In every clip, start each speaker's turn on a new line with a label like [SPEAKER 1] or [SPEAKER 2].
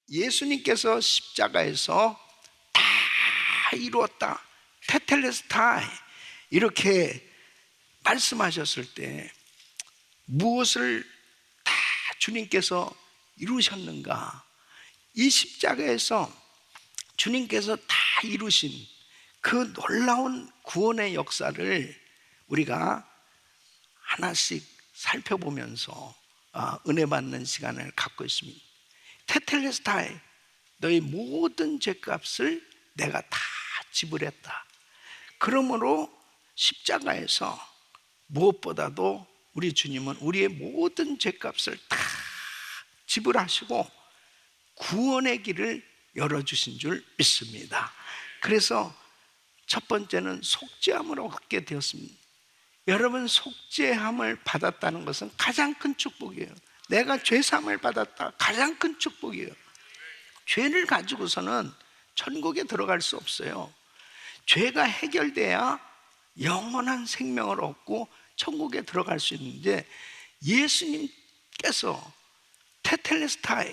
[SPEAKER 1] 예수님께서 십자가에서 다 이루었다, 테텔레스타이, 이렇게 말씀하셨을 때 무엇을 다 주님께서 이루셨는가? 이 십자가에서 주님께서 다 이루신 그 놀라운 구원의 역사를 우리가 하나씩 살펴보면서 은혜 받는 시간을 갖고 있습니다. 테텔레스타이, 너의 모든 죄값을 내가 다 지불했다. 그러므로 십자가에서 무엇보다도 우리 주님은 우리의 모든 죄값을 다 지불하시고 구원의 길을 열어주신 줄 믿습니다. 그래서 첫 번째는 속죄함을 얻게 되었습니다. 여러분, 속죄함을 받았다는 것은 가장 큰 축복이에요. 내가 죄사함을 받았다, 가장 큰 축복이에요. 죄를 가지고서는 천국에 들어갈 수 없어요. 죄가 해결돼야 영원한 생명을 얻고 천국에 들어갈 수 있는데, 예수님께서 테텔레스타이,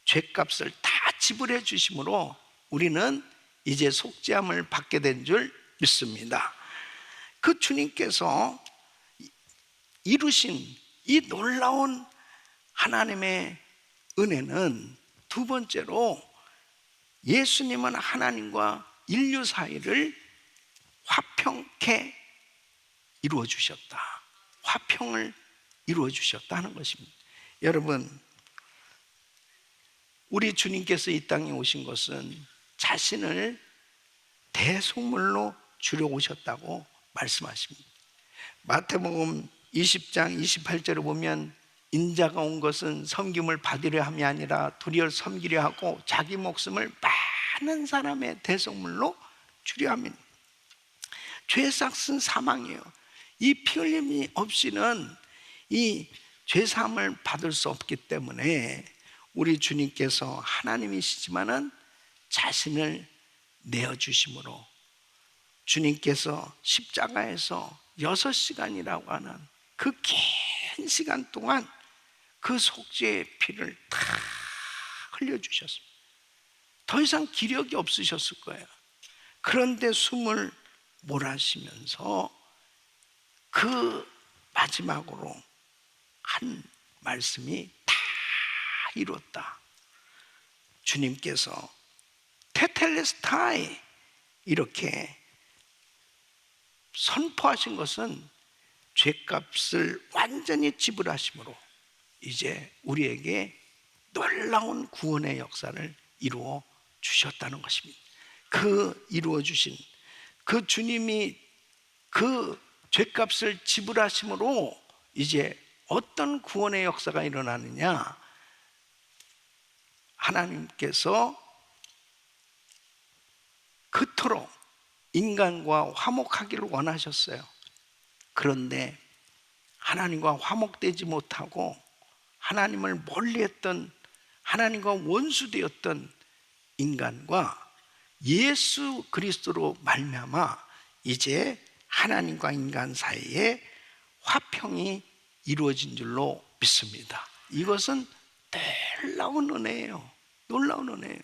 [SPEAKER 1] 죄값을 다 지불해 주심으로 우리는 이제 속죄함을 받게 된 줄 믿습니다. 그 주님께서 이루신 이 놀라운 하나님의 은혜는, 두 번째로 예수님은 하나님과 인류 사이를 화평케 이루어 주셨다. 화평을 이루어 주셨다는 것입니다. 여러분, 우리 주님께서 이 땅에 오신 것은 자신을 대속물로 주려 오셨다고 말씀하십니다. 마태복음 20장 28절에 보면, 인자가 온 것은 섬김을 받으려 함이 아니라 도리어 섬기려 하고 자기 목숨을 많은 사람의 대속물로 주려 함이니. 죄삭은 사망이에요. 이 피 흘림이 없이는 이 죄사함을 받을 수 없기 때문에 우리 주님께서 하나님이시지만은 자신을 내어주심으로 주님께서 십자가에서 6시간이라고 하는 그 긴 시간 동안 그 속죄의 피를 다 흘려주셨습니다. 더 이상 기력이 없으셨을 거예요. 그런데 숨을 몰아쉬면서 그 마지막으로 한 말씀이 다 이뤘다. 주님께서 테텔레스타이 이렇게 선포하신 것은 죄값을 완전히 지불하심으로 이제 우리에게 놀라운 구원의 역사를 이루어 주셨다는 것입니다. 그 이루어 주신 그 주님이 그 죄값을 지불하심으로 이제 어떤 구원의 역사가 일어나느냐? 하나님께서 그토록 인간과 화목하기를 원하셨어요. 그런데 하나님과 화목되지 못하고 하나님을 멀리했던, 하나님과 원수되었던 인간과 예수 그리스도로 말미암아 이제 하나님과 인간 사이에 화평이 이루어진 줄로 믿습니다. 이것은 놀라운 은혜예요. 놀라운 은혜예요.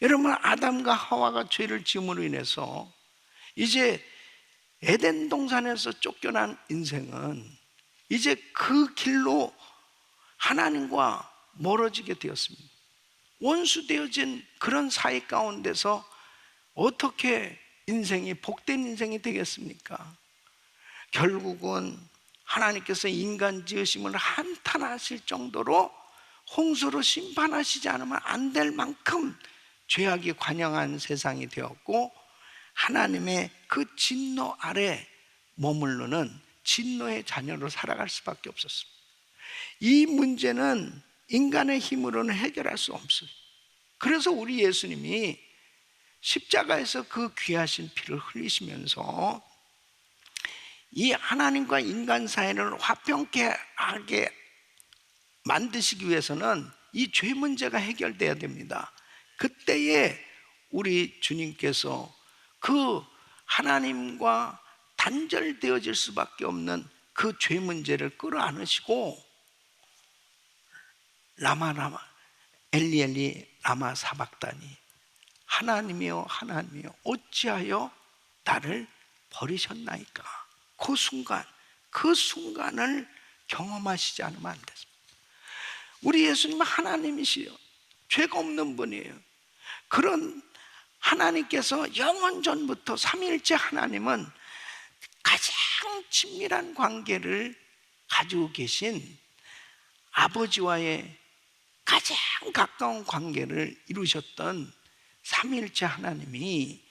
[SPEAKER 1] 여러분, 아담과 하와가 죄를 지음으로 인해서 이제 에덴 동산에서 쫓겨난 인생은 이제 그 길로 하나님과 멀어지게 되었습니다. 원수되어진 그런 사이 가운데서 어떻게 인생이 복된 인생이 되겠습니까? 결국은 하나님께서 인간 지으심을 한탄하실 정도로 홍수로 심판하시지 않으면 안 될 만큼 죄악이 관영한 세상이 되었고, 하나님의 그 진노 아래 머무르는 진노의 자녀로 살아갈 수밖에 없었습니다. 이 문제는 인간의 힘으로는 해결할 수 없어요. 그래서 우리 예수님이 십자가에서 그 귀하신 피를 흘리시면서 이 하나님과 인간 사이를 화평케 하게 만드시기 위해서는 이 죄 문제가 해결돼야 됩니다. 그때에 우리 주님께서 그 하나님과 단절되어질 수밖에 없는 그 죄 문제를 끌어안으시고 라마라마 엘리 엘리 라마 사박다니, 하나님이여 하나님이여 어찌하여 나를 버리셨나이까. 그 순간을 경험하시지 않으면 안 됐습니다. 우리 예수님은 하나님이시요, 죄가 없는 분이에요. 그런 하나님께서 영원 전부터 삼위일체 하나님은 가장 친밀한 관계를 가지고 계신 아버지와의 가장 가까운 관계를 이루셨던 삼위일체 하나님이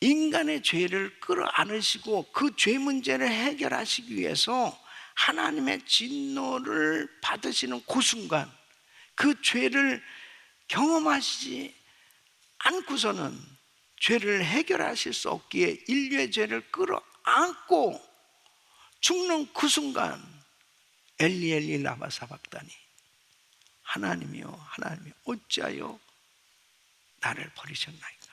[SPEAKER 1] 인간의 죄를 끌어안으시고 그 죄 문제를 해결하시기 위해서 하나님의 진노를 받으시는 그 순간, 그 죄를 경험하시지 않고서는 죄를 해결하실 수 없기에 인류의 죄를 끌어안고 죽는 그 순간, 엘리 엘리 라마 사박다니, 하나님이여 하나님이여 어찌하여 나를 버리셨나이까.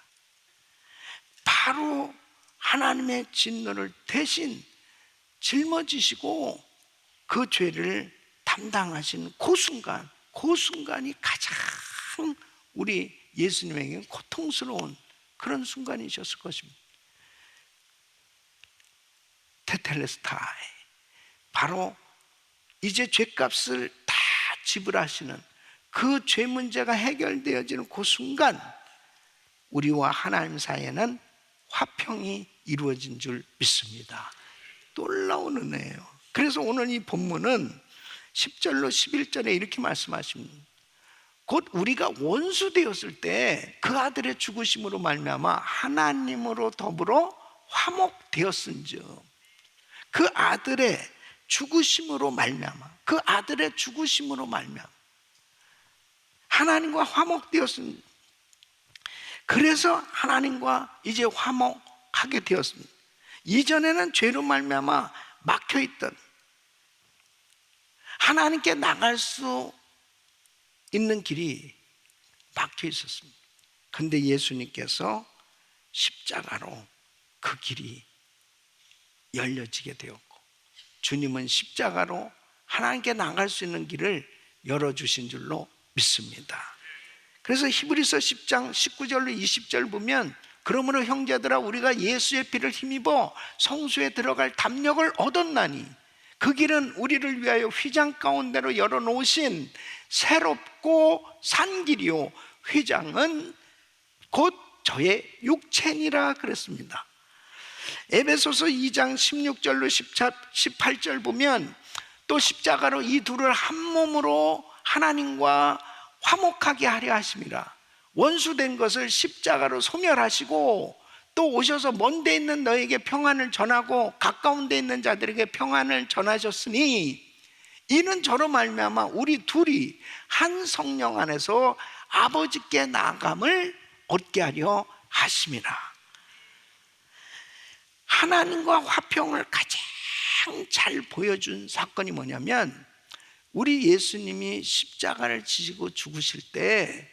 [SPEAKER 1] 바로 하나님의 진노를 대신 짊어지시고 그 죄를 담당하신 그 순간이 가장 우리 예수님에게 고통스러운 그런 순간이셨을 것입니다. 테텔레스타이, 바로 이제 죄값을 다 지불하시는 그 죄 문제가 해결되어지는 그 순간, 우리와 하나님 사이에는 화평이 이루어진 줄 믿습니다. 놀라운 은혜예요. 그래서 오늘 이 본문은 10절로 11절에 이렇게 말씀하십니다. 곧 우리가 원수 되었을 때 그 아들의 죽으심으로 말미암아 하나님으로 더불어 화목되었은즉, 그 아들의 죽으심으로 말미암아 하나님과 화목되었습니다. 그래서 하나님과 이제 화목하게 되었습니다. 이전에는 죄로 말미암아 막혀있던, 하나님께 나갈 수 있는 길이 막혀 있었습니다. 그런데 예수님께서 십자가로 그 길이 열려지게 되었고, 주님은 십자가로 하나님께 나갈 수 있는 길을 열어주신 줄로 믿습니다. 그래서 히브리서 10장 19절로 20절 보면, 그러므로 형제들아 우리가 예수의 피를 힘입어 성소에 들어갈 담력을 얻었나니 그 길은 우리를 위하여 휘장 가운데로 열어놓으신 새롭고 산 길이요 휘장은 곧 저의 육체니라 그랬습니다. 에베소서 2장 16절로 18절 보면, 또 십자가로 이 둘을 한 몸으로 하나님과 화목하게 하려 하심이라. 원수된 것을 십자가로 소멸하시고 또 오셔서 먼 데 있는 너에게 평안을 전하고 가까운 데 있는 자들에게 평안을 전하셨으니, 이는 저로 말미암아 우리 둘이 한 성령 안에서 아버지께 나아감을 얻게 하려 하심이라. 하나님과 화평을 가장 잘 보여준 사건이 뭐냐면, 우리 예수님이 십자가를 지시고 죽으실 때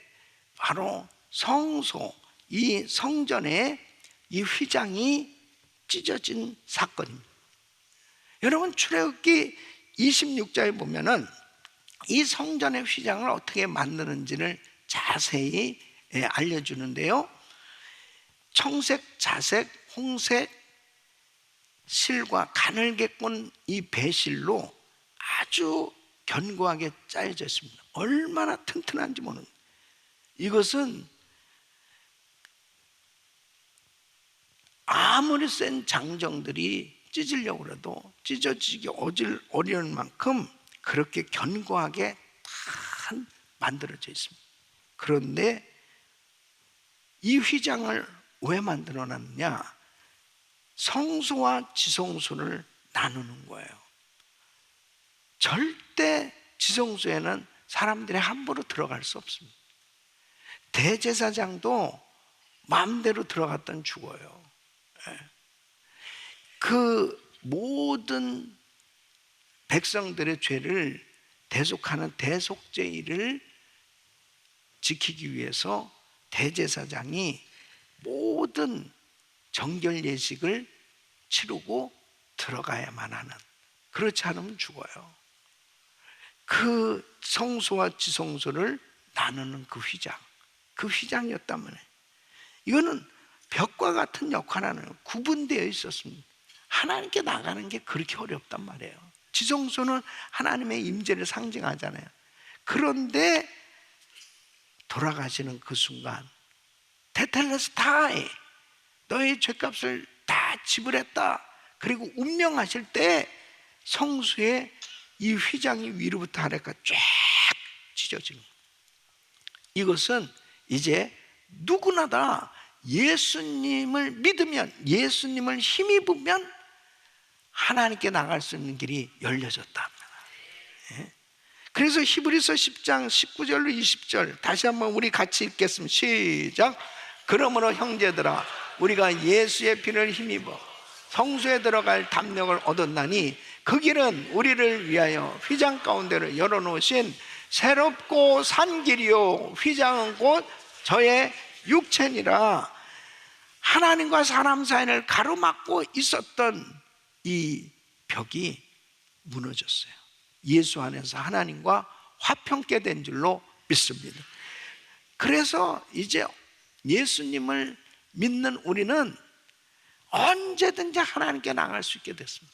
[SPEAKER 1] 바로 성소, 이 성전에 이 휘장이 찢어진 사건입니다. 여러분, 출애굽기 26장에 보면은 이 성전의 휘장을 어떻게 만드는지를 자세히 알려주는데요, 청색, 자색, 홍색 실과 가늘게 꼰 이 배실로 아주 견고하게 짜여져 있습니다. 얼마나 튼튼한지 모르는, 이것은 아무리 센 장정들이 찢으려고 해도 찢어지기 어려운 만큼 그렇게 견고하게 다 만들어져 있습니다. 그런데 이 휘장을 왜 만들어 놨느냐? 성소와 지성소를 나누는 거예요. 절대 지성소에는 사람들이 함부로 들어갈 수 없습니다. 대제사장도 마음대로 들어갔던 죽어요. 그 모든 백성들의 죄를 대속하는 대속죄일을 지키기 위해서 대제사장이 모든 정결 예식을 치르고 들어가야만 하는, 그렇지 않으면 죽어요. 그 성소와 지성소를 나누는 그 휘장이었단 말이에요. 이거는 벽과 같은 역할하는 구분되어 있었습니다. 하나님께 나가는 게 그렇게 어렵단 말이에요. 지성소는 하나님의 임재를 상징하잖아요. 그런데 돌아가시는 그 순간 테텔레스타이, 너의 죄값을 다 지불했다. 그리고 운명하실 때 성수의 이 휘장이 위로부터 아래까지 쫙 찢어지는 거예요. 이것은 이제 누구나 다 예수님을 믿으면, 예수님을 힘입으면 하나님께 나갈 수 있는 길이 열려졌다. 그래서 히브리서 10장 19절로 20절 다시 한번 우리 같이 읽겠습니다. 시작. 그러므로 형제들아, 우리가 예수의 피를 힘입어 성소에 들어갈 담력을 얻었나니 그 길은 우리를 위하여 휘장 가운데를 열어놓으신 새롭고 산 길이요, 휘장은 곧 저의 육체니라. 하나님과 사람 사이를 가로막고 있었던 이 벽이 무너졌어요. 예수 안에서 하나님과 화평케 된 줄로 믿습니다. 그래서 이제 예수님을 믿는 우리는 언제든지 하나님께 나갈 수 있게 됐습니다.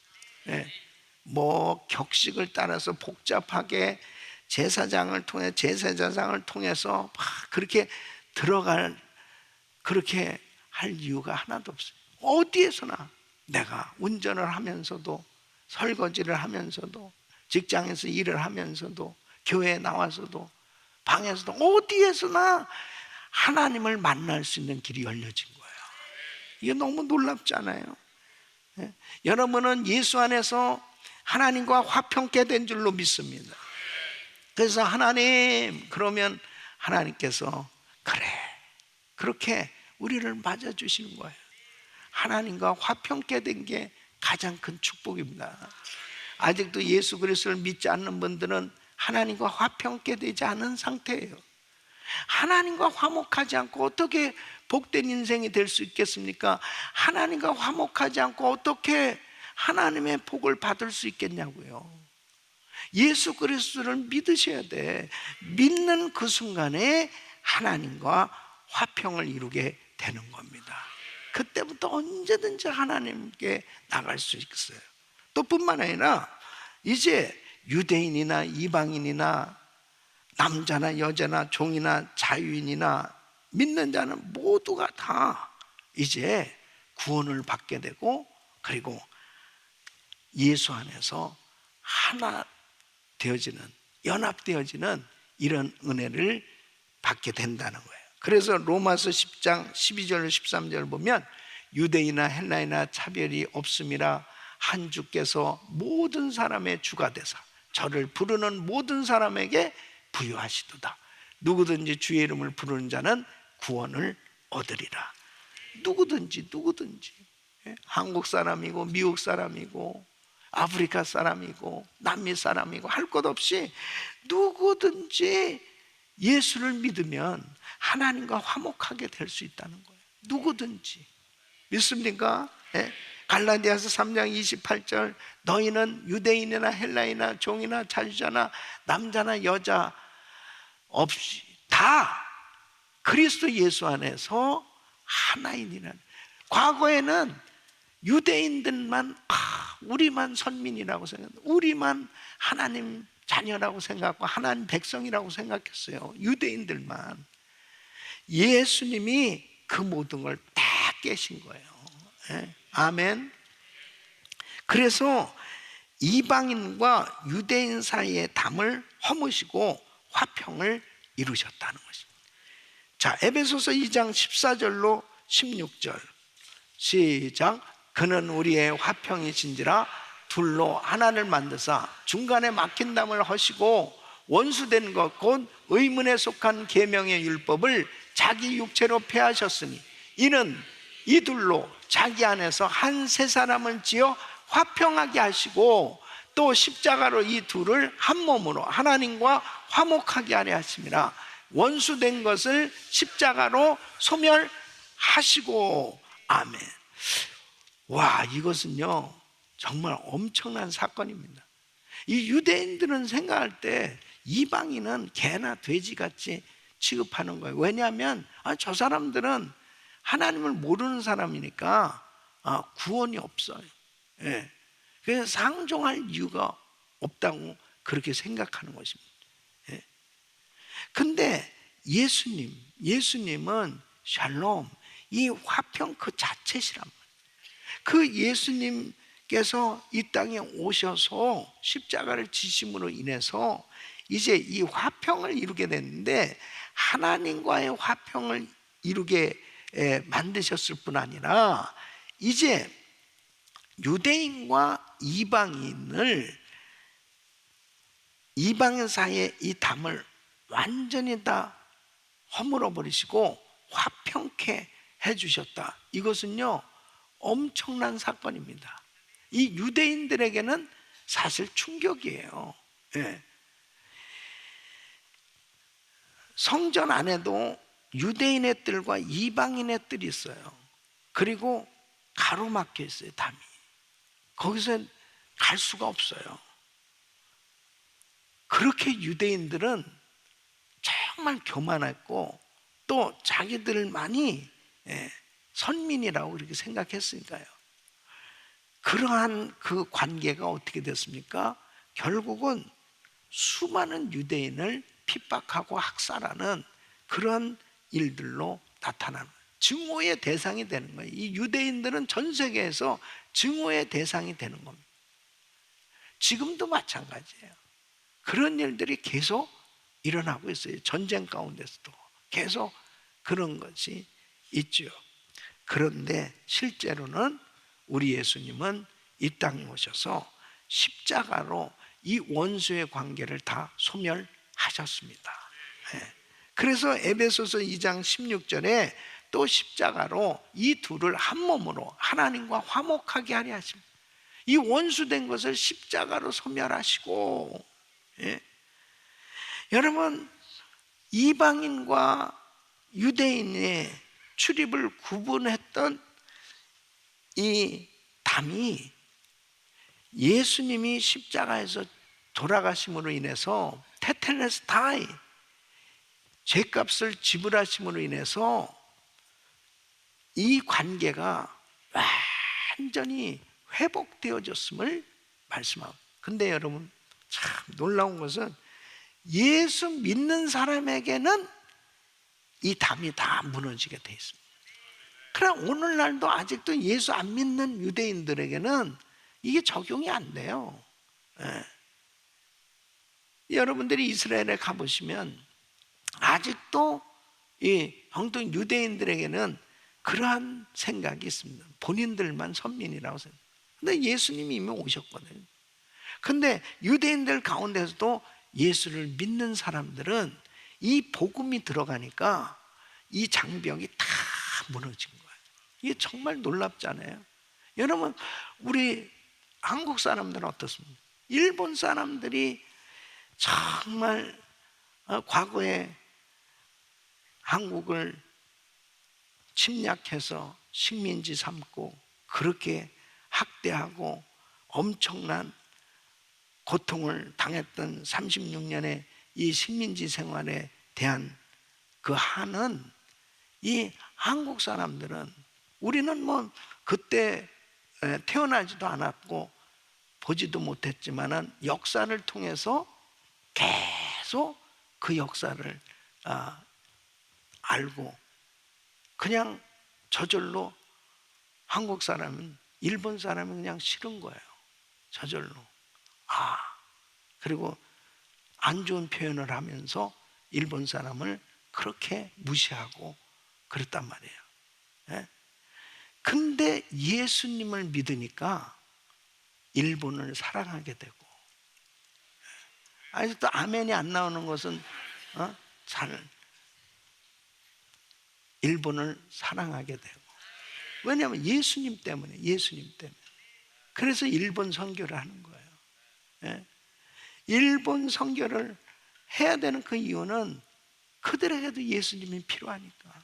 [SPEAKER 1] 뭐 격식을 따라서 복잡하게 제사장을 통해서 막 그렇게 그렇게 할 이유가 하나도 없어요. 어디에서나 내가 운전을 하면서도, 설거지를 하면서도, 직장에서 일을 하면서도, 교회에 나와서도, 방에서도, 어디에서나 하나님을 만날 수 있는 길이 열려진 거예요. 이게 너무 놀랍지 않아요? 여러분은 예수 안에서 하나님과 화평케 된 줄로 믿습니다. 그래서 하나님, 그러면 하나님께서 그래, 그렇게 우리를 맞아주시는 거예요. 하나님과 화평케 된 게 가장 큰 축복입니다. 아직도 예수 그리스도를 믿지 않는 분들은 하나님과 화평케 되지 않은 상태예요. 하나님과 화목하지 않고 어떻게 복된 인생이 될 수 있겠습니까? 하나님과 화목하지 않고 어떻게 하나님의 복을 받을 수 있겠냐고요. 예수 그리스도를 믿으셔야 돼. 믿는 그 순간에 하나님과 화평을 이루게 되는 겁니다. 그때부터 언제든지 하나님께 나갈 수 있어요. 또 뿐만 아니라 이제 유대인이나 이방인이나 남자나 여자나 종이나 자유인이나 믿는 자는 모두가 다 이제 구원을 받게 되고, 그리고 예수 안에서 하나 되어지는, 연합되어지는 이런 은혜를 받게 된다는 거예요. 그래서 로마서 10장 12절 13절 보면 유대인이나 헬라이나 차별이 없음이라 한 주께서 모든 사람의 주가 되사 저를 부르는 모든 사람에게 부유하시도다. 누구든지 주의 이름을 부르는 자는 구원을 얻으리라. 누구든지 한국 사람이고 미국 사람이고 아프리카 사람이고 남미 사람이고 할 것 없이 누구든지 예수를 믿으면 하나님과 화목하게 될 수 있다는 거예요. 누구든지. 믿습니까? 갈라디아서 3장 28절 너희는 유대인이나 헬라이나 종이나 자유자나 남자나 여자 없이 다 그리스도 예수 안에서 하나인이라는. 과거에는 유대인들만 우리만 선민이라고 생각했고, 우리만 하나님 자녀라고 생각하고 하나님 백성이라고 생각했어요. 유대인들만. 예수님이 그 모든 걸 다 깨신 거예요. 아멘. 그래서 이방인과 유대인 사이의 담을 허무시고 화평을 이루셨다는 것입니다. 자, 에베소서 2장 14절로 16절 시작. 그는 우리의 화평이신지라 둘로 하나를 만드사 중간에 막힌 담을 허시고 원수된 것 곧 의문에 속한 계명의 율법을 자기 육체로 폐하셨으니 이는 이 둘로 자기 안에서 한 세 사람을 지어 화평하게 하시고 또 십자가로 이 둘을 한 몸으로 하나님과 화목하게 하려 하심이라. 원수된 것을 십자가로 소멸하시고. 아멘. 와, 이것은요 정말 엄청난 사건입니다. 이 유대인들은 생각할 때 이방인은 개나 돼지같이 취급하는 거예요. 왜냐하면 저 사람들은 하나님을 모르는 사람이니까 구원이 없어요. 예. 그래서 상종할 이유가 없다고 그렇게 생각하는 것입니다. 예. 근데 예수님은 샬롬, 이 화평 그 자체시란 말이에요. 그 예수님께서 이 땅에 오셔서 십자가를 지심으로 인해서 이제 이 화평을 이루게 됐는데, 하나님과의 화평을 이루게 만드셨을 뿐 아니라 이제 유대인과 이방인 사이의 이 담을 완전히 다 허물어 버리시고 화평케 해주셨다. 이것은요 엄청난 사건입니다. 이 유대인들에게는 사실 충격이에요. 예. 성전 안에도 유대인의 뜰과 이방인의 뜰이 있어요. 그리고 가로막혀 있어요, 담이. 거기서 갈 수가 없어요. 그렇게 유대인들은 정말 교만했고 또 자기들만이 선민이라고 그렇게 생각했으니까요. 그러한 그 관계가 어떻게 됐습니까? 결국은 수많은 유대인을 핍박하고 학살하는 그런 일들로 나타나는, 증오의 대상이 되는 거예요. 이 유대인들은 전 세계에서 증오의 대상이 되는 겁니다. 지금도 마찬가지예요. 그런 일들이 계속 일어나고 있어요. 전쟁 가운데서도 계속 그런 것이 있죠. 그런데 실제로는 우리 예수님은 이 땅에 오셔서 십자가로 이 원수의 관계를 다 소멸하셨습니다. 그래서 에베소서 2장 16절에 또 십자가로 이 둘을 한 몸으로 하나님과 화목하게 하려 하십니다. 이 원수된 것을 십자가로 소멸하시고, 여러분, 이방인과 유대인의 출입을 구분했던 이 담이 예수님이 십자가에서 돌아가심으로 인해서 테텔레스타이, 죄값을 지불하심으로 인해서 이 관계가 완전히 회복되어졌음을 말씀합니다. 근데 여러분, 참 놀라운 것은 예수 믿는 사람에게는 이 담이 다 무너지게 돼 있습니다. 그러나 오늘날도 아직도 예수 안 믿는 유대인들에게는 이게 적용이 안 돼요. 여러분들이 이스라엘에 가보시면 아직도 이 형통 유대인들에게는 그러한 생각이 있습니다. 본인들만 선민이라고 생각해요. 근데 예수님이 이미 오셨거든요. 근데 유대인들 가운데서도 예수를 믿는 사람들은 이 복음이 들어가니까 이 장벽이 다 무너진 거예요. 이게 정말 놀랍잖아요. 여러분, 우리 한국 사람들은 어떻습니까? 일본 사람들이 정말 과거에 한국을 침략해서 식민지 삼고 그렇게 학대하고 엄청난 고통을 당했던 36년의 이 식민지 생활에 대한 그 한은 이 한국 사람들은, 우리는 뭐 그때 태어나지도 않았고 보지도 못했지만은 역사를 통해서 계속 그 역사를 알고 그냥 저절로 한국 사람은 일본 사람은 그냥 싫은 거예요. 저절로. 그리고 안 좋은 표현을 하면서 일본 사람을 그렇게 무시하고 그랬단 말이에요. 근데 예수님을 믿으니까 일본을 사랑하게 되고, 아직도 아멘이 안 나오는 것은 잘 일본을 사랑하게 되고, 왜냐하면 예수님 때문에. 그래서 일본 선교를 하는 거예요. 일본 선교를 해야 되는 그 이유는 그들에게도 예수님이 필요하니까.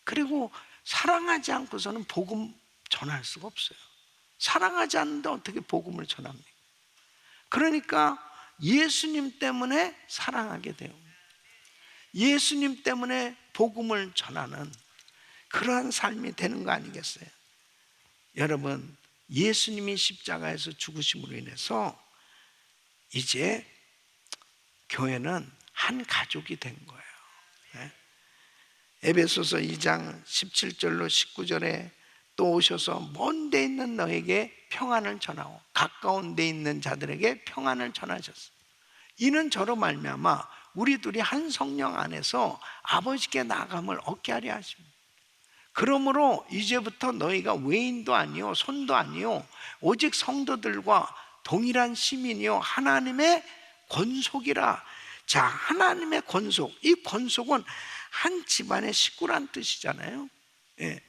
[SPEAKER 1] 그리고 사랑하지 않고서는 복음 전할 수가 없어요. 사랑하지 않는데 어떻게 복음을 전합니까? 그러니까 예수님 때문에 사랑하게 돼요. 예수님 때문에 복음을 전하는 그러한 삶이 되는 거 아니겠어요? 여러분, 예수님이 십자가에서 죽으심으로 인해서 이제 교회는 한 가족이 된 거예요. 네? 에베소서 2장 17절로 19절에 또 오셔서 먼 데 있는 너에게 평안을 전하고 가까운 데 있는 자들에게 평안을 전하셨어요. 이는 저로 말미암아 우리 둘이 한 성령 안에서 아버지께 나감을 얻게 하려 하십니다. 그러므로 이제부터 너희가 외인도 아니요 손도 아니요 오직 성도들과 동일한 시민이요 하나님의 권속이라. 자, 하나님의 권속, 이 권속은 한 집안의 식구란 뜻이잖아요. 예.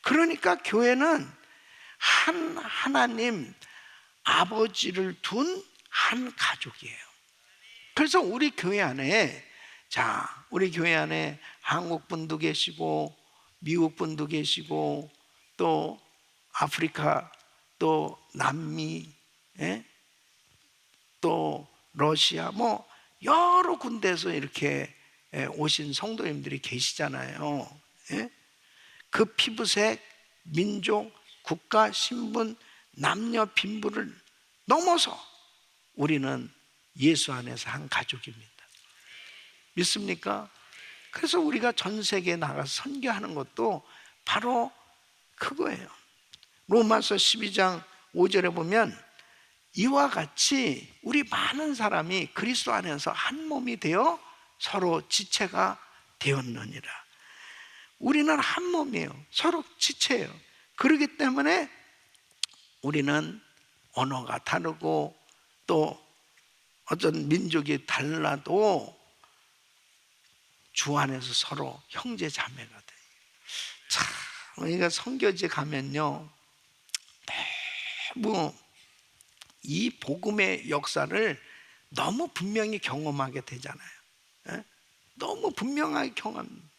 [SPEAKER 1] 그러니까 교회는 한 하나님 아버지를 둔 한 가족이에요. 그래서 우리 교회 안에, 자, 우리 교회 안에 한국 분도 계시고 미국 분도 계시고 또 아프리카, 또 남미, 예? 또 러시아, 뭐 여러 군데에서 이렇게 오신 성도님들이 계시잖아요. 예? 그 피부색, 민족, 국가, 신분, 남녀 빈부를 넘어서 우리는 예수 안에서 한 가족입니다. 믿습니까? 그래서 우리가 전 세계에 나가서 선교하는 것도 바로 그거예요. 로마서 12장 5절에 보면 이와 같이 우리 많은 사람이 그리스도 안에서 한 몸이 되어 서로 지체가 되었느니라. 우리는 한 몸이에요. 서로 지체예요. 그렇기 때문에 우리는 언어가 다르고 또 어떤 민족이 달라도 주 안에서 서로 형제 자매가 돼요. 참, 우리가 선교지 가면요, 너무 이 복음의 역사를 너무 분명히 경험하게 되잖아요. 예? 너무 분명하게 경험합니다.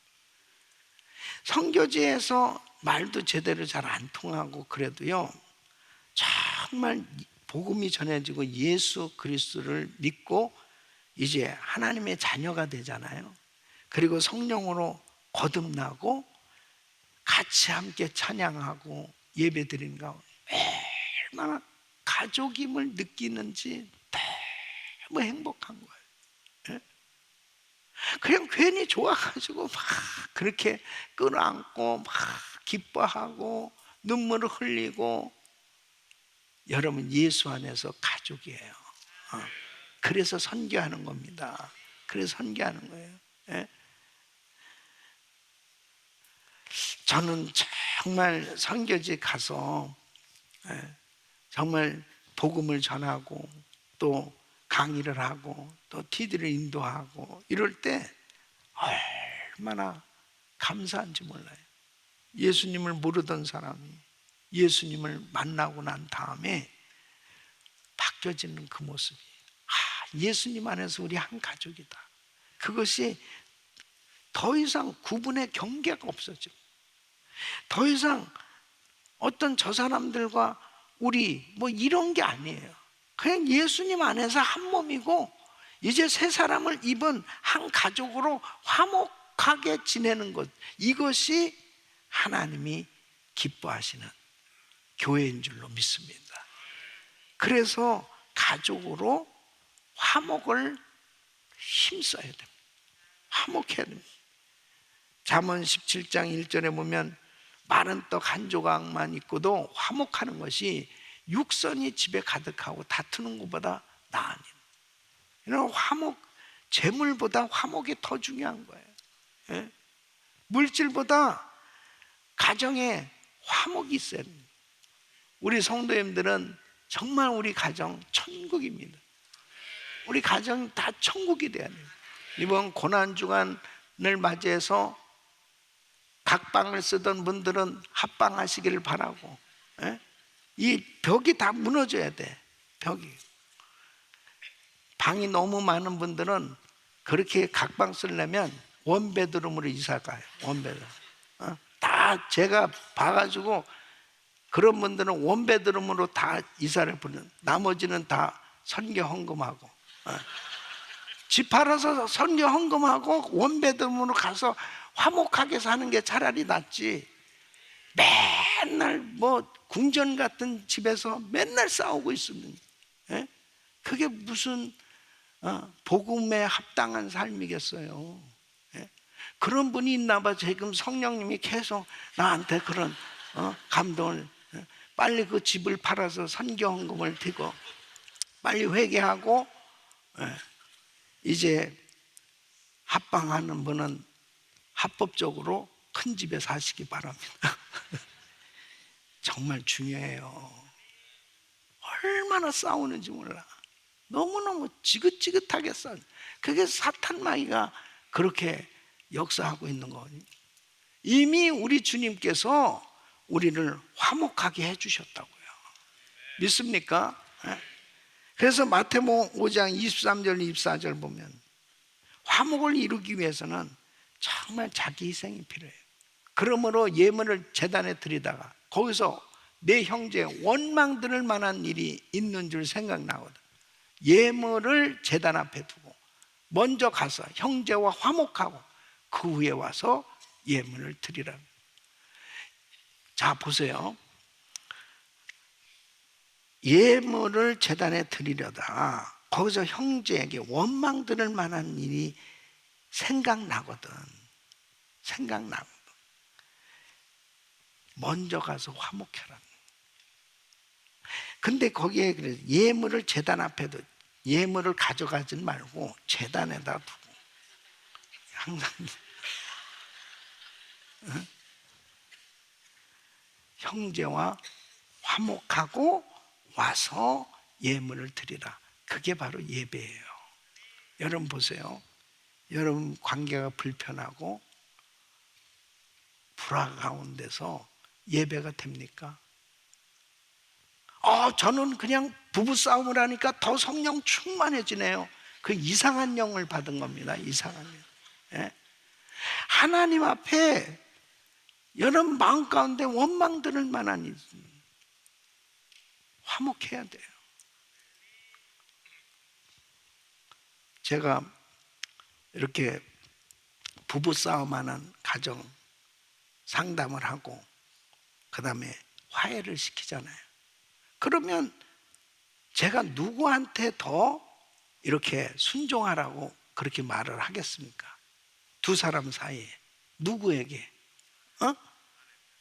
[SPEAKER 1] 선교지에서 말도 제대로 잘 안 통하고 그래도요, 정말 복음이 전해지고 예수 그리스도를 믿고 이제 하나님의 자녀가 되잖아요. 그리고 성령으로 거듭나고 같이 함께 찬양하고 예배드리는 가운데 얼마나 가족임을 느끼는지 너무 행복한 거예요. 예? 그냥 괜히 좋아가지고 막 그렇게 끌어안고 막 기뻐하고 눈물을 흘리고. 여러분, 예수 안에서 가족이에요. 그래서 선교하는 겁니다. 그래서 선교하는 거예요. 예? 저는 정말 선교지 가서 정말 복음을 전하고 또 강의를 하고 또 TV를 인도하고 이럴 때 얼마나 감사한지 몰라요. 예수님을 모르던 사람이 예수님을 만나고 난 다음에 바뀌어지는 그 모습이, 예수님 안에서 우리 한 가족이다. 그것이 더 이상 구분의 경계가 없어져. 더 이상 어떤 저 사람들과 우리 뭐 이런 게 아니에요. 그냥 예수님 안에서 한 몸이고 이제 새 사람을 입은 한 가족으로 화목하게 지내는 것, 이것이 하나님이 기뻐하시는 교회인 줄로 믿습니다. 그래서 가족으로 화목을 힘써야 됩니다. 화목해야 됩니다. 잠언 17장 1절에 보면 마른 떡 한 조각만 있고도 화목하는 것이 육선이 집에 가득하고 다투는 것보다 나으니. 화목, 재물보다 화목이 더 중요한 거예요. 예? 물질보다 가정에 화목이 있어야 됩니다. 우리 성도님들은 정말 우리 가정 천국입니다. 우리 가정 다 천국이 돼야 돼요. 이번 고난주간을 맞이해서 각방을 쓰던 분들은 합방하시기를 바라고, 예? 이 벽이 다 무너져야 돼. 벽이. 방이 너무 많은 분들은 그렇게 각방 쓰려면 원베드룸으로 이사 가요. 원베드룸. 다 제가 봐가지고 그런 분들은 원베드룸으로 다 이사를 부르는, 나머지는 다 선교 헌금하고. 집 팔아서 선교 헌금하고 원배덤으로 가서 화목하게 사는 게 차라리 낫지. 맨날 뭐 궁전 같은 집에서 맨날 싸우고 있으면, 예? 그게 무슨 복음에 합당한 삶이겠어요? 예? 그런 분이 있나 봐. 지금 성령님이 계속 나한테 그런 감동을, 빨리 그 집을 팔아서 선교 헌금을 드리고 빨리 회개하고, 이제 합방하는 분은 합법적으로 큰 집에 사시기 바랍니다. 정말 중요해요. 얼마나 싸우는지 몰라. 너무너무 지긋지긋하게 싸우. 그게 사탄 마귀가 그렇게 역사하고 있는 거거든요. 이미 우리 주님께서 우리를 화목하게 해주셨다고요. 믿습니까? 그래서 마태복음 5장 23절 24절 보면 화목을 이루기 위해서는 정말 자기 희생이 필요해요. 그러므로 예물을 제단에 드리다가 거기서 내 형제 원망 들을 만한 일이 있는 줄 생각나거든. 예물을 제단 앞에 두고 먼저 가서 형제와 화목하고 그 후에 와서 예물을 드리라. 자, 보세요. 예물을 제단에 드리려다 거기서 형제에게 원망 들을 만한 일이 생각나거든. 먼저 가서 화목해라. 근데 거기에 그래, 예물을 제단 앞에도 예물을 가져가지 말고 제단에다 두고 항상 형제와 화목하고 와서 예물을 드리라. 그게 바로 예배예요. 여러분 보세요. 여러분 관계가 불편하고 불화 가운데서 예배가 됩니까? 저는 그냥 부부싸움을 하니까 더 성령 충만해지네요. 그 이상한 영을 받은 겁니다. 이상한 영. 예? 하나님 앞에 여러분 마음 가운데 원망 들을 만한 일, 화목해야 돼요. 제가 이렇게 부부싸움하는 가정 상담을 하고 그 다음에 화해를 시키잖아요. 그러면 제가 누구한테 더 이렇게 순종하라고 그렇게 말을 하겠습니까? 두 사람 사이에 누구에게?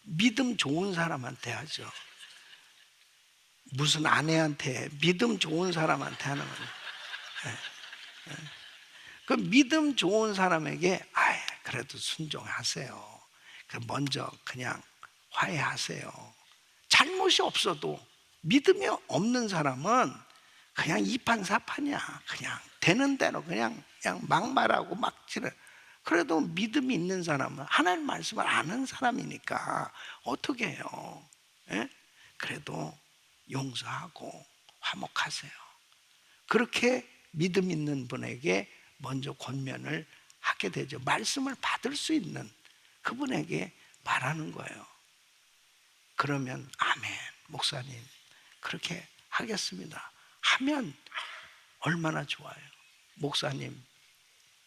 [SPEAKER 1] 믿음 좋은 사람한테 하죠. 무슨 아내한테, 믿음 좋은 사람한테 하는 거예요. 그 믿음 좋은 사람에게 그래도 순종하세요. 먼저 그냥 화해하세요. 잘못이 없어도 믿음이 없는 사람은 그냥 이판사판이야. 그냥 되는 대로 그냥 막말하고 막지를. 그래도 믿음이 있는 사람은 하나님 말씀을 아는 사람이니까 어떻게 해요? 예? 그래도 용서하고 화목하세요. 그렇게 믿음 있는 분에게 먼저 권면을 하게 되죠. 말씀을 받을 수 있는 그분에게 말하는 거예요. 그러면 아멘, 목사님 그렇게 하겠습니다 하면 얼마나 좋아요. 목사님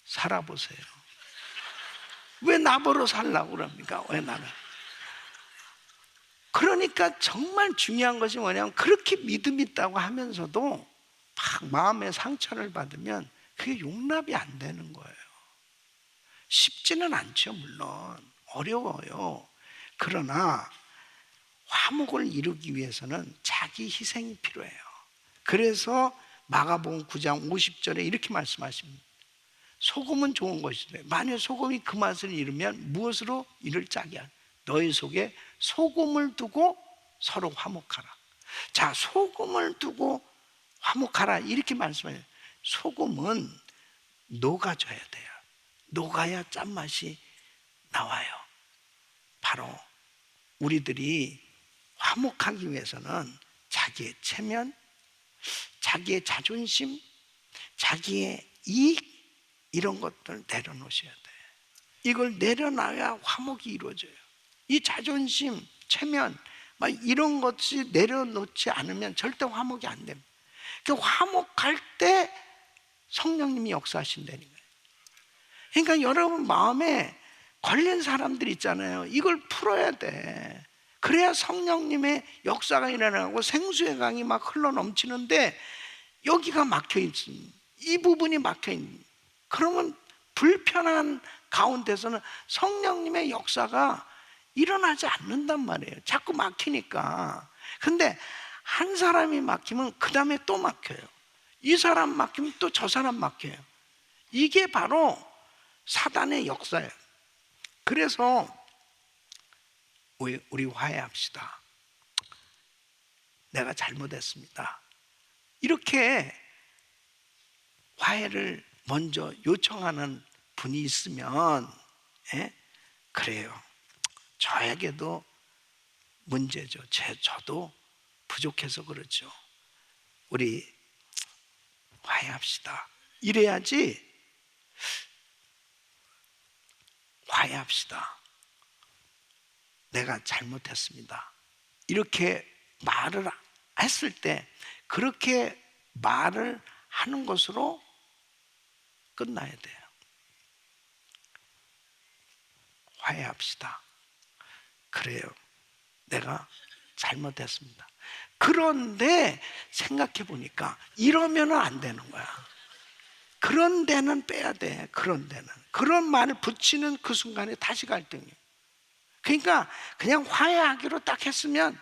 [SPEAKER 1] 살아보세요. 왜 나보러 살라고 그럽니까? 왜 나를? 그러니까 정말 중요한 것이 뭐냐면 그렇게 믿음 있다고 하면서도 막 마음의 상처를 받으면 그게 용납이 안 되는 거예요. 쉽지는 않죠. 물론 어려워요. 그러나 화목을 이루기 위해서는 자기 희생이 필요해요. 그래서 마가복음 9장 50절에 이렇게 말씀하십니다. 소금은 좋은 것이래. 만약 소금이 그 맛을 잃으면 무엇으로 이를 짜게 하냐. 너희 속에 소금을 두고 서로 화목하라. 자, 소금을 두고 화목하라 이렇게 말씀해요. 소금은 녹아줘야 돼요. 녹아야 짠맛이 나와요. 바로 우리들이 화목하기 위해서는 자기의 체면, 자기의 자존심, 자기의 이익 이런 것들 내려놓으셔야 돼요. 이걸 내려놔야 화목이 이루어져요. 이 자존심, 체면 막 이런 것이 내려놓지 않으면 절대 화목이 안 됩니다. 그 화목할 때 성령님이 역사하신다는 거예요. 그러니까 여러분 마음에 걸린 사람들 있잖아요. 이걸 풀어야 돼. 그래야 성령님의 역사가 일어나고 생수의 강이 막 흘러 넘치는데 여기가 막혀 있습니다. 이 부분이 막혀 있는. 그러면 불편한 가운데서는 성령님의 역사가 일어나지 않는단 말이에요. 자꾸 막히니까. 근데 한 사람이 막히면 그 다음에 또 막혀요. 이 사람 막히면 또 저 사람 막혀요. 이게 바로 사단의 역사예요. 그래서 우리 화해합시다. 내가 잘못했습니다. 이렇게 화해를 먼저 요청하는 분이 있으면, 그래요. 저에게도 문제죠. 저도 부족해서 그렇죠. 우리 화해합시다. 이래야지. 화해합시다. 내가 잘못했습니다. 이렇게 말을 했을 때 그렇게 말을 하는 것으로 끝나야 돼요. 화해합시다. 그래요. 내가 잘못했습니다. 그런데 생각해 보니까 이러면 안 되는 거야. 그런 데는 빼야 돼. 그런 데는. 그런 말을 붙이는 그 순간에 다시 갈등이에요. 그러니까 그냥 화해하기로 딱 했으면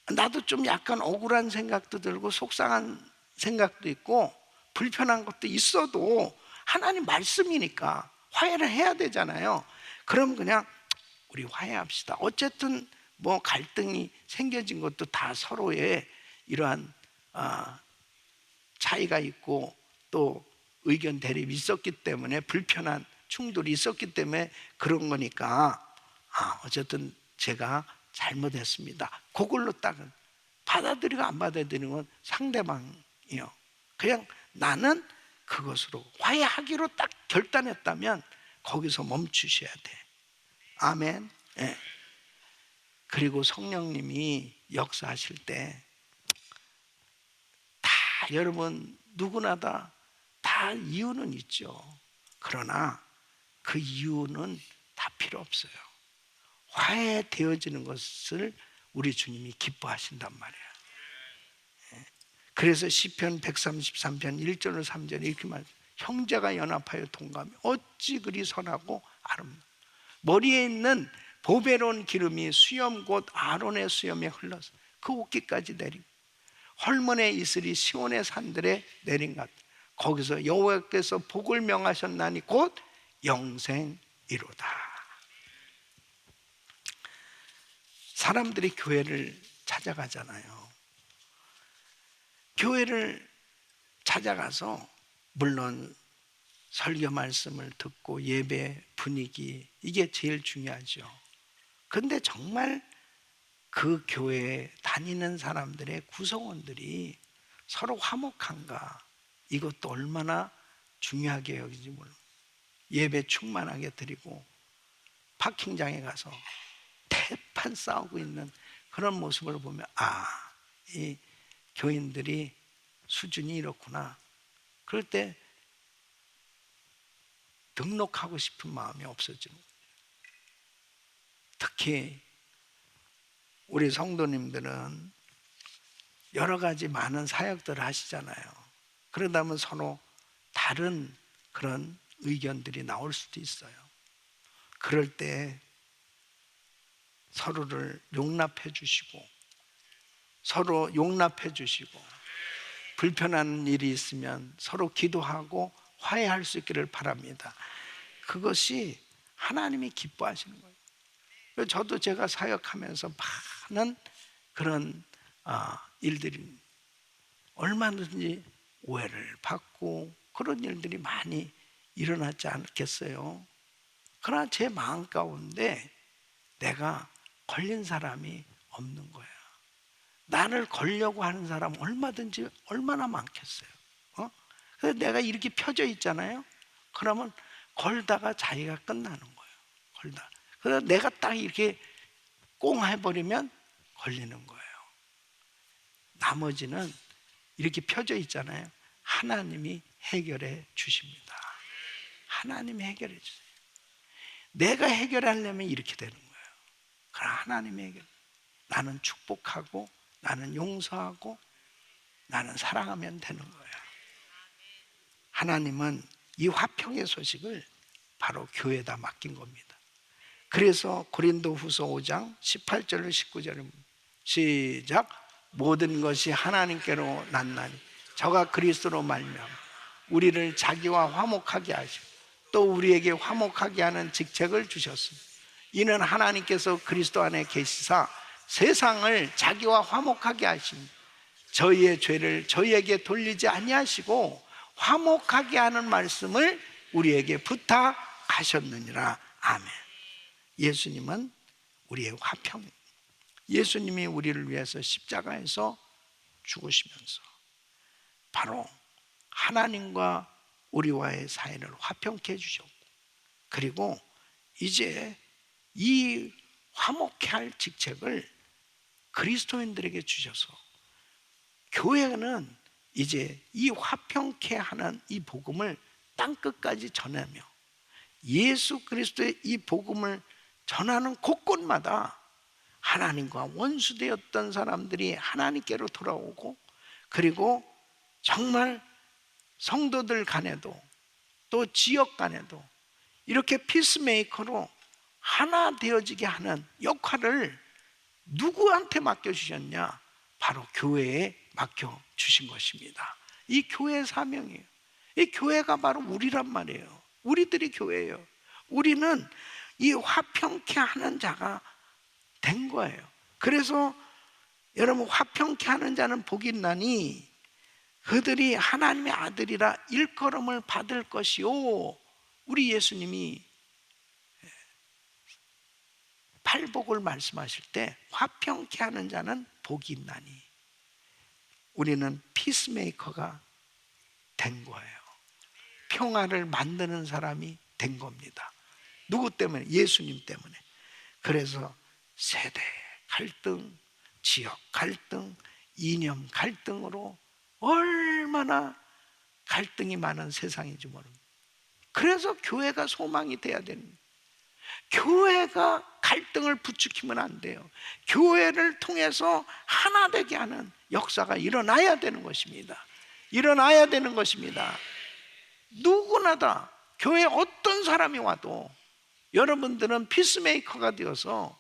[SPEAKER 1] 나도 좀 약간 억울한 생각도 들고 속상한 생각도 있고 불편한 것도 있어도 하나님 말씀이니까 화해를 해야 되잖아요. 그럼 그냥 우리 화해합시다. 어쨌든 뭐 갈등이 생겨진 것도 다 서로의 이러한 차이가 있고 또 의견 대립이 있었기 때문에 불편한 충돌이 있었기 때문에 그런 거니까 어쨌든 제가 잘못했습니다. 그걸로 딱은 받아들이고 안 받아들이는 건 상대방이요. 그냥 나는 그것으로 화해하기로 딱 결단했다면 거기서 멈추셔야 돼. 아멘. 네. 그리고 성령님이 역사하실 때 다 여러분 누구나 다 이유는 있죠. 그러나 그 이유는 다 필요 없어요. 화해되어지는 것을 우리 주님이 기뻐하신단 말이에요. 그래서 시편 133편 1절로 3절에 이렇게 말해요. 형제가 연합하여 동감해 어찌 그리 선하고 아름다워. 머리에 있는 보배로운 기름이 수염 곧 아론의 수염에 흘러서 그 옷깃까지 내리고 헐몬의 이슬이 시온의 산들에 내린 것. 거기서 여호와께서 복을 명하셨나니 곧 영생이로다. 사람들이 교회를 찾아가잖아요. 교회를 찾아가서 물론 설교 말씀을 듣고 예배 분위기 이게 제일 중요하죠. 그런데 정말 그 교회에 다니는 사람들의 구성원들이 서로 화목한가, 이것도 얼마나 중요하게 여기지 몰라. 예배 충만하게 드리고 파킹장에 가서 대판 싸우고 있는 그런 모습을 보면 이 교인들이 수준이 이렇구나. 그럴 때 등록하고 싶은 마음이 없어지는 거예요. 특히 우리 성도님들은 여러 가지 많은 사역들을 하시잖아요. 그러다 보면 서로 다른 그런 의견들이 나올 수도 있어요. 그럴 때 서로를 용납해 주시고 서로 용납해 주시고 불편한 일이 있으면 서로 기도하고 화해할 수 있기를 바랍니다. 그것이 하나님이 기뻐하시는 거예요. 저도 제가 사역하면서 많은 그런 일들이 얼마든지 오해를 받고 그런 일들이 많이 일어났지 않겠어요? 그러나 제 마음 가운데 내가 걸린 사람이 없는 거예요. 나를 걸려고 하는 사람 얼마든지 얼마나 많겠어요. 그래서 내가 이렇게 펴져 있잖아요. 그러면 걸다가 자기가 끝나는 거예요. 걸다. 그래서 내가 딱 이렇게 꽁 해버리면 걸리는 거예요. 나머지는 이렇게 펴져 있잖아요. 하나님이 해결해 주십니다. 하나님이 해결해 주세요. 내가 해결하려면 이렇게 되는 거예요. 그러나 하나님이 해결. 나는 축복하고 나는 용서하고 나는 사랑하면 되는 거예요. 하나님은 이 화평의 소식을 바로 교회에다 맡긴 겁니다. 그래서 고린도후서 5장 18절로 19절을 시작. 모든 것이 하나님께로 났나니 저가 그리스도로 말미암아 우리를 자기와 화목하게 하시고 또 우리에게 화목하게 하는 직책을 주셨습니다. 이는 하나님께서 그리스도 안에 계시사 세상을 자기와 화목하게 하십니다. 저희의 죄를 저희에게 돌리지 아니하시고 화목하게 하는 말씀을 우리에게 부탁하셨느니라. 아멘. 예수님은 우리의 화평, 예수님이 우리를 위해서 십자가에서 죽으시면서 바로 하나님과 우리와의 사이를 화평케 해주셨고, 그리고 이제 이 화목케 할 직책을 그리스도인들에게 주셔서 교회는 이제 이 화평케 하는 이 복음을 땅끝까지 전하며 예수 그리스도의 이 복음을 전하는 곳곳마다 하나님과 원수되었던 사람들이 하나님께로 돌아오고, 그리고 정말 성도들 간에도 또 지역 간에도 이렇게 피스메이커로 하나 되어지게 하는 역할을 누구한테 맡겨주셨냐? 바로 교회에 맡겨주신 것입니다. 이 교회의 사명이에요. 이 교회가 바로 우리란 말이에요. 우리들이 교회예요. 우리는 이 화평케 하는 자가 된 거예요. 그래서 여러분, 화평케 하는 자는 복이 있나니 그들이 하나님의 아들이라 일컬음을 받을 것이요. 우리 예수님이 팔복을 말씀하실 때 화평케 하는 자는 복이 있나니 우리는 피스메이커가 된 거예요. 평화를 만드는 사람이 된 겁니다. 누구 때문에? 예수님 때문에. 그래서 세대 갈등, 지역 갈등, 이념 갈등으로 얼마나 갈등이 많은 세상인지 모릅니다. 그래서 교회가 소망이 돼야 됩니다. 교회가 갈등을 부추기면 안 돼요. 교회를 통해서 하나 되게 하는 역사가 일어나야 되는 것입니다. 일어나야 되는 것입니다. 누구나 다 교회에 어떤 사람이 와도 여러분들은 피스메이커가 되어서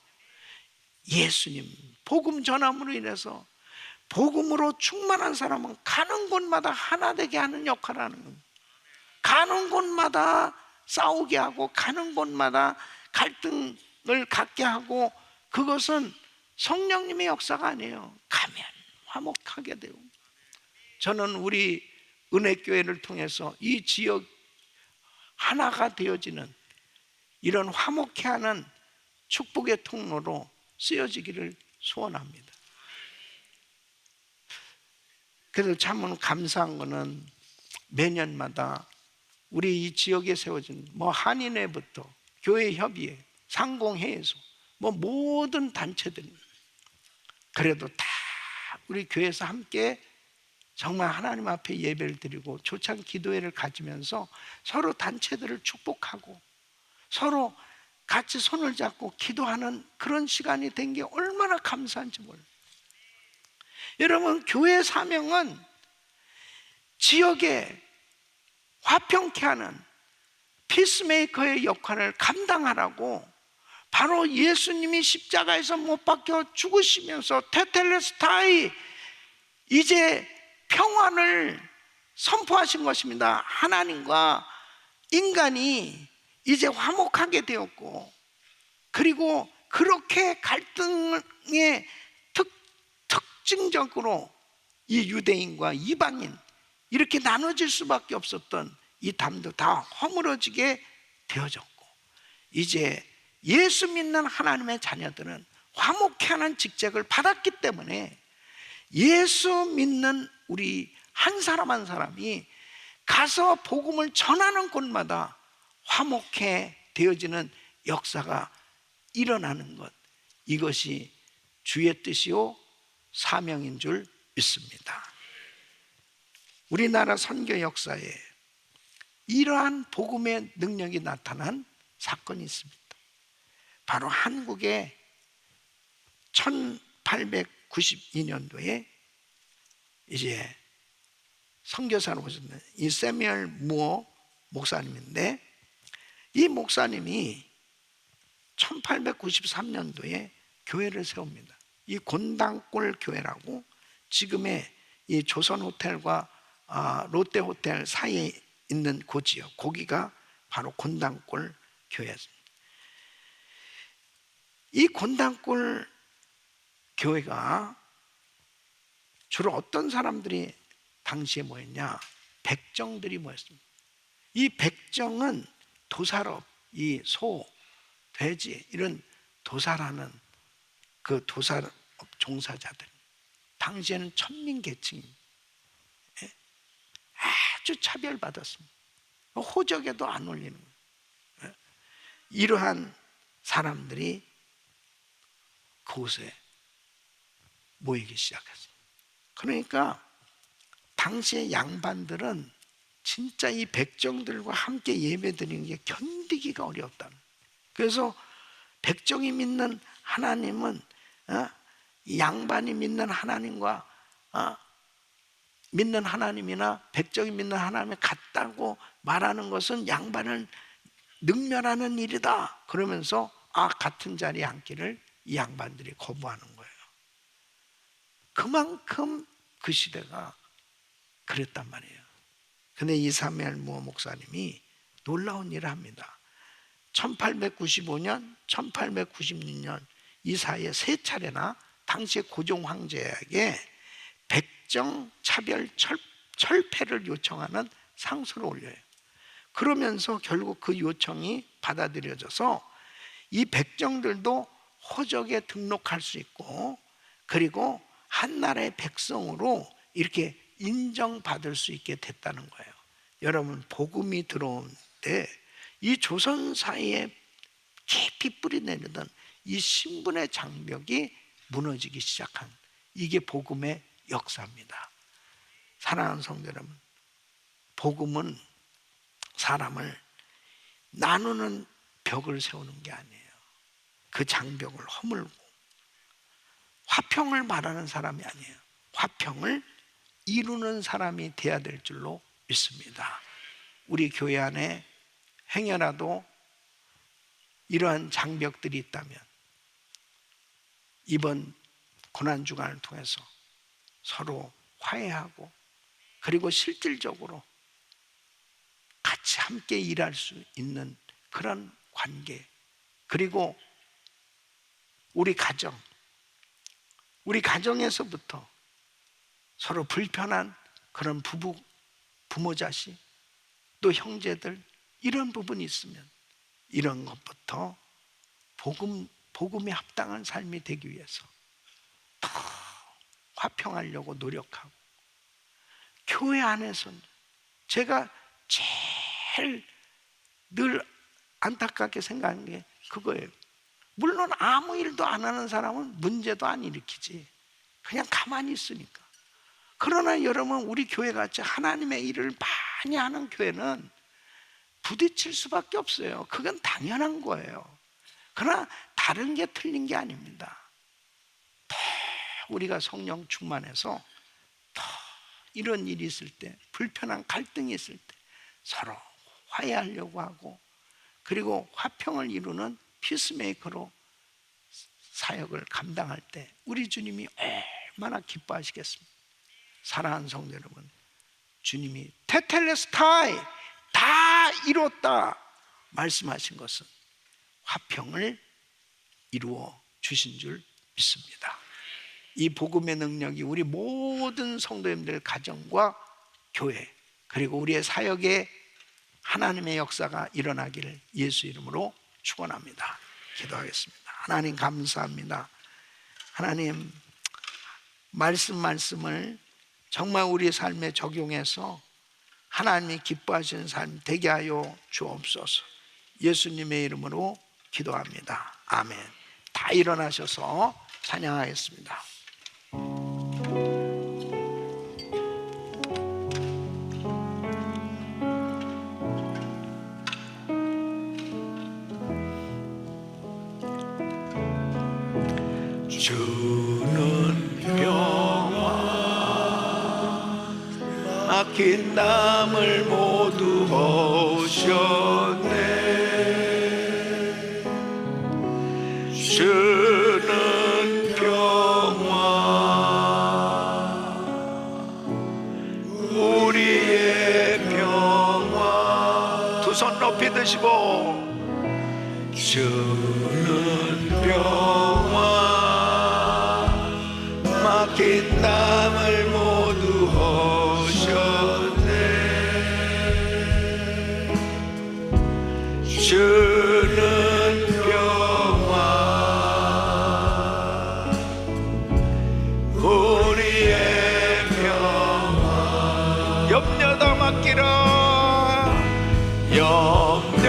[SPEAKER 1] 예수님 복음 전함으로 인해서 복음으로 충만한 사람은 가는 곳마다 하나 되게 하는 역할을 하는 겁니다. 가는 곳마다 싸우게 하고 가는 곳마다 갈등을 갖게 하고, 그것은 성령님의 역사가 아니에요. 가면 화목하게 되고. 저는 우리 은혜교회를 통해서 이 지역 하나가 되어지는 이런 화목케 하는 축복의 통로로 쓰여지기를 소원합니다. 그래서 참 감사한 거는 매년마다 우리 이 지역에 세워진 한인회부터 교회협의회, 상공회에서 모든 단체들, 그래도 다 우리 교회에서 함께 정말 하나님 앞에 예배를 드리고 조찬 기도회를 가지면서 서로 단체들을 축복하고 서로 같이 손을 잡고 기도하는 그런 시간이 된 게 얼마나 감사한지 몰라요. 여러분, 교회의 사명은 지역에 화평케 하는 피스메이커의 역할을 감당하라고 바로 예수님이 십자가에서 못 박혀 죽으시면서 테텔레스타이, 이제 평안을 선포하신 것입니다. 하나님과 인간이 이제 화목하게 되었고, 그리고 그렇게 갈등의 특징적으로 이 유대인과 이방인 이렇게 나눠질 수밖에 없었던 이 담도 다 허물어지게 되어졌고, 이제 예수 믿는 하나님의 자녀들은 화목케 하는 직책을 받았기 때문에 예수 믿는 우리 한 사람 한 사람이 가서 복음을 전하는 곳마다 화목케 되어지는 역사가 일어나는 것, 이것이 주의 뜻이요 사명인 줄 믿습니다. 우리나라 선교 역사에 이러한 복음의 능력이 나타난 사건이 있습니다. 바로 한국에 1892년도에 이제 선교사로 오셨는 이 세뮤얼 무어 목사님인데, 이 목사님이 1893년도에 교회를 세웁니다. 이 곤당골 교회라고, 지금의 이 조선호텔과 롯데호텔 사이에 있는 곳이요, 거기가 바로 곤당골 교회였습니다. 이 곤당골 교회가 주로 어떤 사람들이 당시에 모였냐? 백정들이 모였습니다. 이 백정은 도살업, 이 소, 돼지 이런 도살하는 그 도살업 종사자들, 당시에는 천민계층입니다. 아주 차별받았습니다. 호적에도 안 올리는 거예요. 이러한 사람들이 그곳에 모이기 시작했어요. 그러니까 당시의 양반들은 진짜 이 백정들과 함께 예배드리는 게 견디기가 어려웠다는 거예요. 그래서 백정이 믿는 하나님은 이 양반이 믿는 하나님과 믿는 하나님이나 백정이 믿는 하나님이 같다고 말하는 것은 양반을 능멸하는 일이다. 그러면서 같은 자리에 앉기를 이 양반들이 거부하는 거예요. 그만큼 그 시대가 그랬단 말이에요. 근데 이 사무엘 무어 목사님이 놀라운 일을 합니다. 1895년, 1896년 이 사이에 세 차례나 당시의 고종 황제에게 백정 차별 철폐를 요청하는 상소를 올려요. 그러면서 결국 그 요청이 받아들여져서 이 백정들도 호적에 등록할 수 있고, 그리고 한 나라의 백성으로 이렇게 인정받을 수 있게 됐다는 거예요. 여러분, 복음이 들어온 때 이 조선 사이에 깊이 뿌리내리던 이 신분의 장벽이 무너지기 시작한, 이게 복음의 역사입니다. 사랑하는 성도 여러분, 복음은 사람을 나누는 벽을 세우는 게 아니에요. 그 장벽을 허물고, 화평을 말하는 사람이 아니에요. 화평을 이루는 사람이 돼야 될 줄로 믿습니다. 우리 교회 안에 행여라도 이러한 장벽들이 있다면 이번 고난주간을 통해서 서로 화해하고, 그리고 실질적으로 같이 함께 일할 수 있는 그런 관계, 그리고 우리 가정에서부터 서로 불편한 그런 부모 자식, 또 형제들, 이런 부분이 있으면 이런 것부터 복음에 합당한 삶이 되기 위해서 더 화평하려고 노력하고, 교회 안에서는 제가 제일 늘 안타깝게 생각하는 게 그거예요. 물론 아무 일도 안 하는 사람은 문제도 안 일으키지, 그냥 가만히 있으니까. 그러나 여러분, 우리 교회같이 하나님의 일을 많이 하는 교회는 부딪힐 수밖에 없어요. 그건 당연한 거예요. 그러나 다른 게 틀린 게 아닙니다. 더 우리가 성령 충만해서 더 이런 일이 있을 때, 불편한 갈등이 있을 때 서로 화해하려고 하고, 그리고 화평을 이루는 피스메이커로 사역을 감당할 때 우리 주님이 얼마나 기뻐하시겠습니까? 사랑하는 성도 여러분, 주님이 테텔레스타이, 다 이뤘다 말씀하신 것은 화평을 이루어 주신 줄 믿습니다. 이 복음의 능력이 우리 모든 성도님들 가정과 교회, 그리고 우리의 사역에 하나님의 역사가 일어나기를 예수 이름으로 축원합니다. 기도하겠습니다. 하나님 감사합니다. 하나님, 말씀을 정말 우리 삶에 적용해서 하나님이 기뻐하시는 삶 되게 하여 주옵소서. 예수님의 이름으로 기도합니다. 아멘. 다 일어나셔서 찬양하겠습니다. 주는 평화 막힌 담을 모두 허셨네. 주는 평화 우리의 평화 두 손 높이 드시고 주는 평화 막힌 담을 모두 허셨네. 주는 평화 우리의 평화 염려다 맡기라 염려다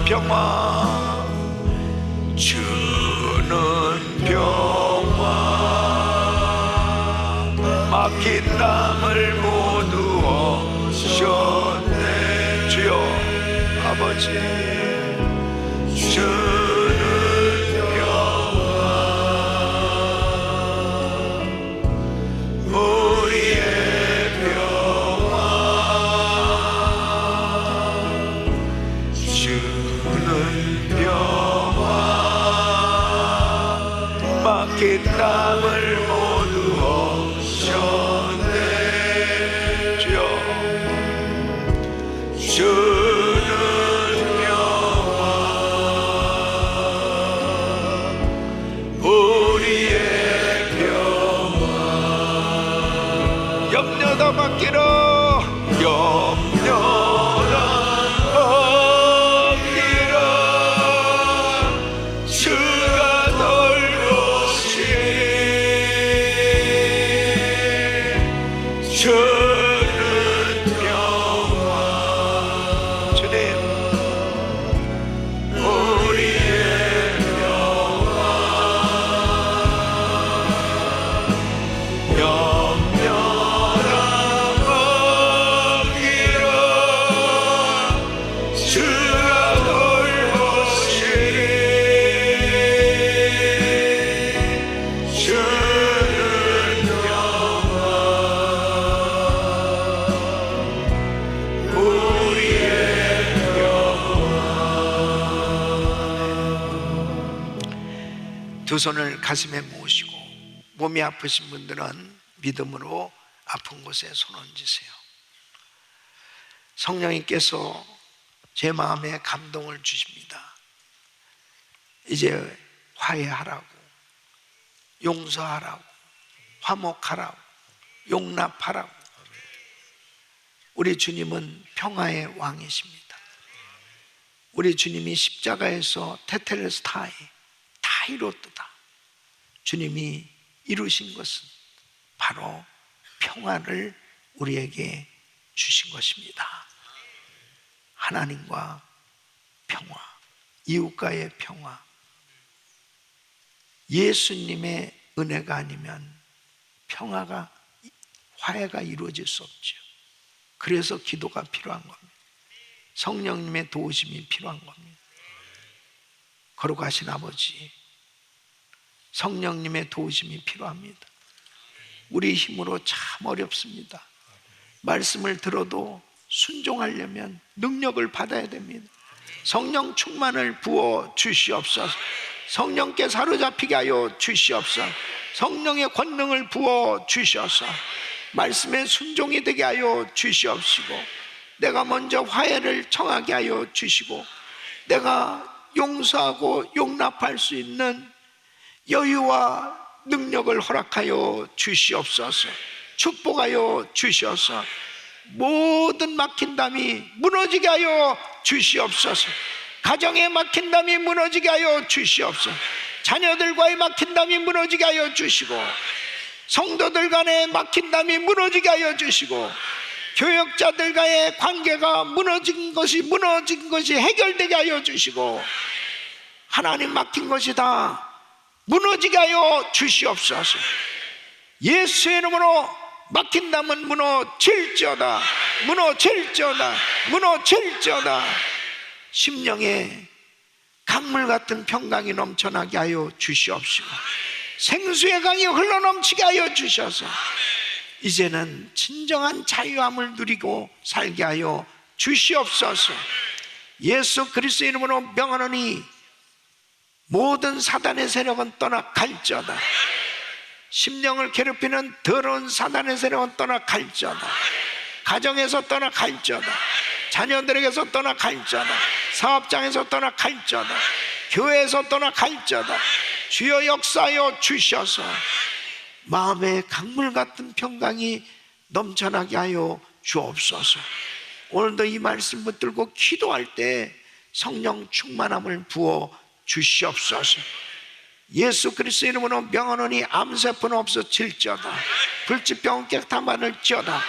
[SPEAKER 1] 평화 주는 평화 막힌 담을 모두 허셨네. 주여 아버지 주는 평화 우리의 평화 막힌 담을 모두 허셨네. 주여 주는 평화 우리의 평화 염려다 맡기라 염려다 맡기라 주가 주는 평화 주님 우리의 평화 염려라 맡기라 주가 돌보시리 두 손을 가슴에 모으시고 몸이 아프신 분들은 믿음으로 아픈 곳에 손 얹으세요. 성령님께서 제 마음에 감동을 주십니다. 이제 화해하라고, 용서하라고, 화목하라고, 용납하라고. 우리 주님은 평화의 왕이십니다. 우리 주님이 십자가에서 테텔레스타이 다 이뤘도다. 주님이 이루신 것은 바로 평화를 우리에게 주신 것입니다. 하나님과 평화, 이웃과의 평화. 예수님의 은혜가 아니면 평화가, 화해가 이루어질 수 없죠. 그래서 기도가 필요한 겁니다. 성령님의 도우심이 필요한 겁니다. 거룩하신 아버지, 성령님의 도우심이 필요합니다. 우리 힘으로 참 어렵습니다. 말씀을 들어도 순종하려면 능력을 받아야 됩니다. 성령 충만을 부어 주시옵소서. 성령께 사로잡히게 하여 주시옵소서. 성령의 권능을 부어 주시옵소서. 말씀에 순종이 되게 하여 주시옵시고, 내가 먼저 화해를 청하게 하여 주시고, 내가 용서하고 용납할 수 있는 여유와 능력을 허락하여 주시옵소서. 축복하여 주시옵소서. 모든 막힌 담이 무너지게 하여 주시옵소서. 가정에 막힌 담이 무너지게 하여 주시옵소서. 자녀들과의 막힌 담이 무너지게 하여 주시고, 성도들 간에 막힌 담이 무너지게 하여 주시고, 교역자들과의 관계가 무너진 것이 해결되게 하여 주시고, 하나님 막힌 것이 다 무너지게 하여 주시옵소서. 예수의 이름으로 막힌 담은 무너질지어다, 무너질지어다, 무너질지어다. 심령에 강물 같은 평강이 넘쳐나게 하여 주시옵시고, 생수의 강이 흘러넘치게 하여 주셔서 이제는 진정한 자유함을 누리고 살게 하여 주시옵소서. 예수 그리스도의 이름으로 명하노니 모든 사단의 세력은 떠나갈지어다. 심령을 괴롭히는 더러운 사단의 세력은 떠나갈지어다. 가정에서 떠나갈지어다. 자녀들에게서 떠나갈지어다. 사업장에서 떠나갈지어다. 교회에서 떠나갈지어다. 주여 역사하여 주셔서 마음의 강물 같은 평강이 넘쳐나게 하여 주옵소서. 오늘도 이 말씀 붙들고 기도할 때 성령 충만함을 부어 주시옵소서. 예수 그리스도 이름으로 명하노니 암세포는 없어질지어다. 불치병은 깨끗한 바를지어다.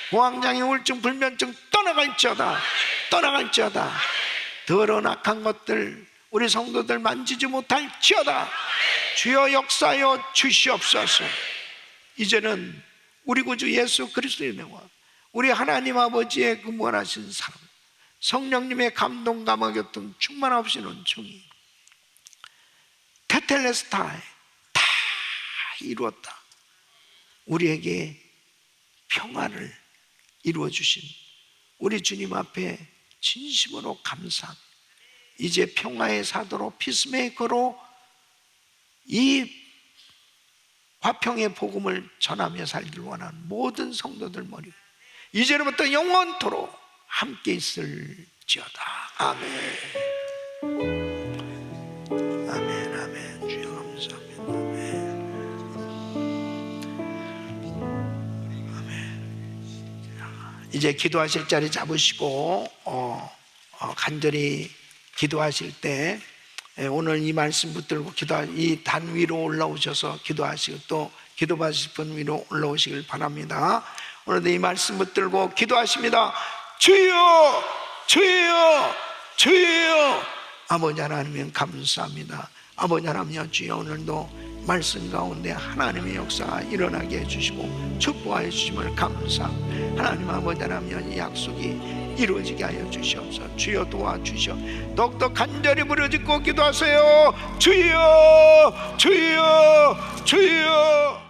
[SPEAKER 1] 고황장애 우울증 불면증 떠나갈지어다. 떠나갈지어다. 더러운 악한 것들 우리 성도들 만지지 못할지어다. 주여 역사하여 주시옵소서. 이제는 우리 구주 예수 그리스도의 명과 우리 하나님 아버지의 그 무한하신 사랑, 성령님의 감동 감화 교통 충만하신 은총이 테텔레스타에 다 이루었다. 우리에게 평화를 이루어 주신 우리 주님 앞에 진심으로 감사합니다. 이제 평화의 사도로 피스메이커로 이 화평의 복음을 전하며 살기를 원하는 모든 성도들 머리 이제부터 영원토록 함께 있을지어다. 아멘. 아멘. 아멘. 주여 감사합니다. 아멘. 이제 기도하실 자리 잡으시고 간절히 기도하실 때 오늘 이 말씀 붙들고 이 단 위로 올라오셔서 기도하시고 또 기도받으실 분 위로 올라오시길 바랍니다. 오늘도 이 말씀 붙들고 기도하십니다. 주여, 주여, 주여. 아버지 하나님 감사합니다. 아버지 하나님 주여, 오늘도 말씀 가운데 하나님의 역사가 일어나게 해주시고 축복하여 주심을 감사합니다. 하나님 아버지 하나님 이 약속이 이루어지게 하여 주시옵소서. 주여 도와주시오. 더욱더 간절히 부르짖고 기도하세요. 주여, 주여, 주여.